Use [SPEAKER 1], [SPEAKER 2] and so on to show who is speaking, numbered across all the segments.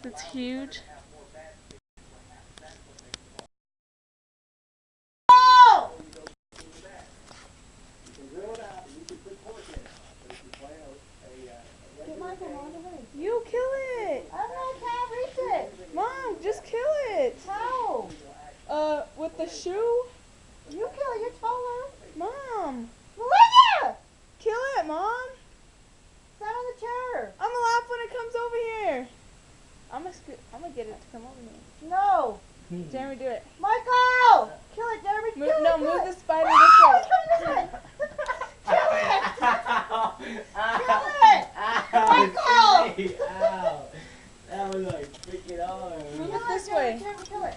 [SPEAKER 1] because it's huge. You kill it!
[SPEAKER 2] I can't reach it!
[SPEAKER 1] Mom, just kill it!
[SPEAKER 2] How?
[SPEAKER 1] With the shoe?
[SPEAKER 2] You kill it, you're taller.
[SPEAKER 1] Mom!
[SPEAKER 2] Melinda!
[SPEAKER 1] Kill it, Mom!
[SPEAKER 2] Stand on the chair.
[SPEAKER 1] I'm gonna laugh when it comes over here. I'm gonna get it to come over here.
[SPEAKER 2] No.
[SPEAKER 1] Jeremy, do it.
[SPEAKER 2] Michael! Kill it, Jeremy.
[SPEAKER 1] Move,
[SPEAKER 2] Kill it,
[SPEAKER 1] no,
[SPEAKER 2] kill
[SPEAKER 1] move
[SPEAKER 2] it.
[SPEAKER 1] the spider this way.
[SPEAKER 2] It's coming this way. Kill it! Kill it! Michael!
[SPEAKER 3] Ow. That was like freaking arm.
[SPEAKER 1] Move
[SPEAKER 2] Kill
[SPEAKER 1] it this
[SPEAKER 2] Jeremy,
[SPEAKER 1] way.
[SPEAKER 2] Jeremy, kill it.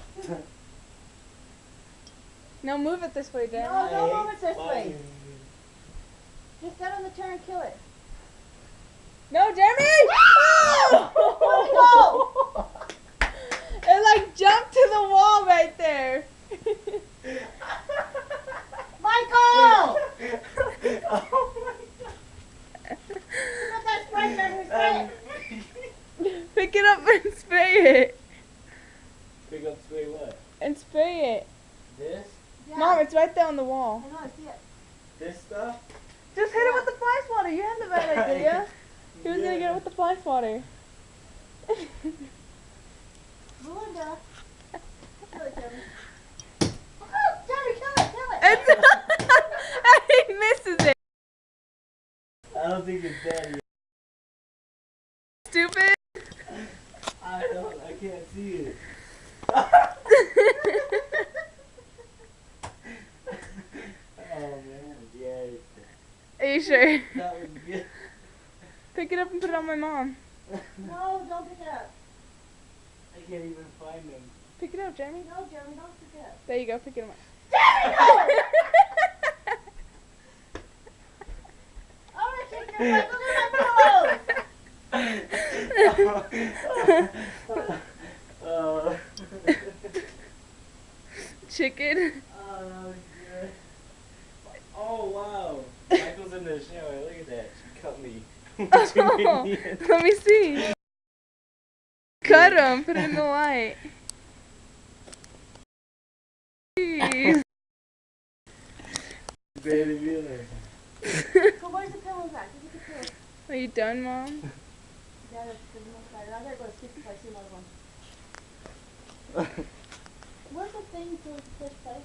[SPEAKER 1] No, move it this way, Jeremy.
[SPEAKER 2] No, don't move it this way. Just stand on the chair and kill it.
[SPEAKER 1] No, Jeremy!
[SPEAKER 2] Michael!
[SPEAKER 1] It like jumped to the wall right there.
[SPEAKER 2] Michael!
[SPEAKER 3] Oh
[SPEAKER 2] Put that spray gun in his face.
[SPEAKER 1] Pick it up and spray it.
[SPEAKER 3] Pick up spray what?
[SPEAKER 1] And spray it.
[SPEAKER 3] This?
[SPEAKER 2] Yeah.
[SPEAKER 1] Mom, it's right there on the wall.
[SPEAKER 2] I know, I see it.
[SPEAKER 3] This stuff?
[SPEAKER 1] Just hit it with the fly swatter. You had the bad idea. He was gonna get it with the fly swatter.
[SPEAKER 2] Melinda. Kill it, Jeremy. Oh, Jeremy, kill it, kill it.
[SPEAKER 1] He misses it.
[SPEAKER 3] I don't think it's dead yet.
[SPEAKER 1] Stupid.
[SPEAKER 3] I can't see it. Oh man, yeah, it's dead.
[SPEAKER 1] Are you sure?
[SPEAKER 3] That was good.
[SPEAKER 1] Pick it up and put it on my mom.
[SPEAKER 2] No, don't pick it up.
[SPEAKER 3] I can't even find them.
[SPEAKER 1] Pick it up, Jeremy.
[SPEAKER 2] No, Jeremy, don't pick it up.
[SPEAKER 1] There you go. Pick it up.
[SPEAKER 2] Jeremy, no! I'm gonna kick your butt. Look at my pillows.
[SPEAKER 1] Chicken.
[SPEAKER 3] Oh, that was good. Oh, wow. Michael's in the shower. Look at that. She cut me.
[SPEAKER 1] Oh, let me see. Cut him. Put it in the light. Jeez.
[SPEAKER 3] Baby Wheeler.
[SPEAKER 2] So where's the pillows at? Give me the pillows.
[SPEAKER 1] Are you done, Mom?
[SPEAKER 2] Yeah, that's the most side. I gotta go to sleep if I see another one. Where's the thing to push play?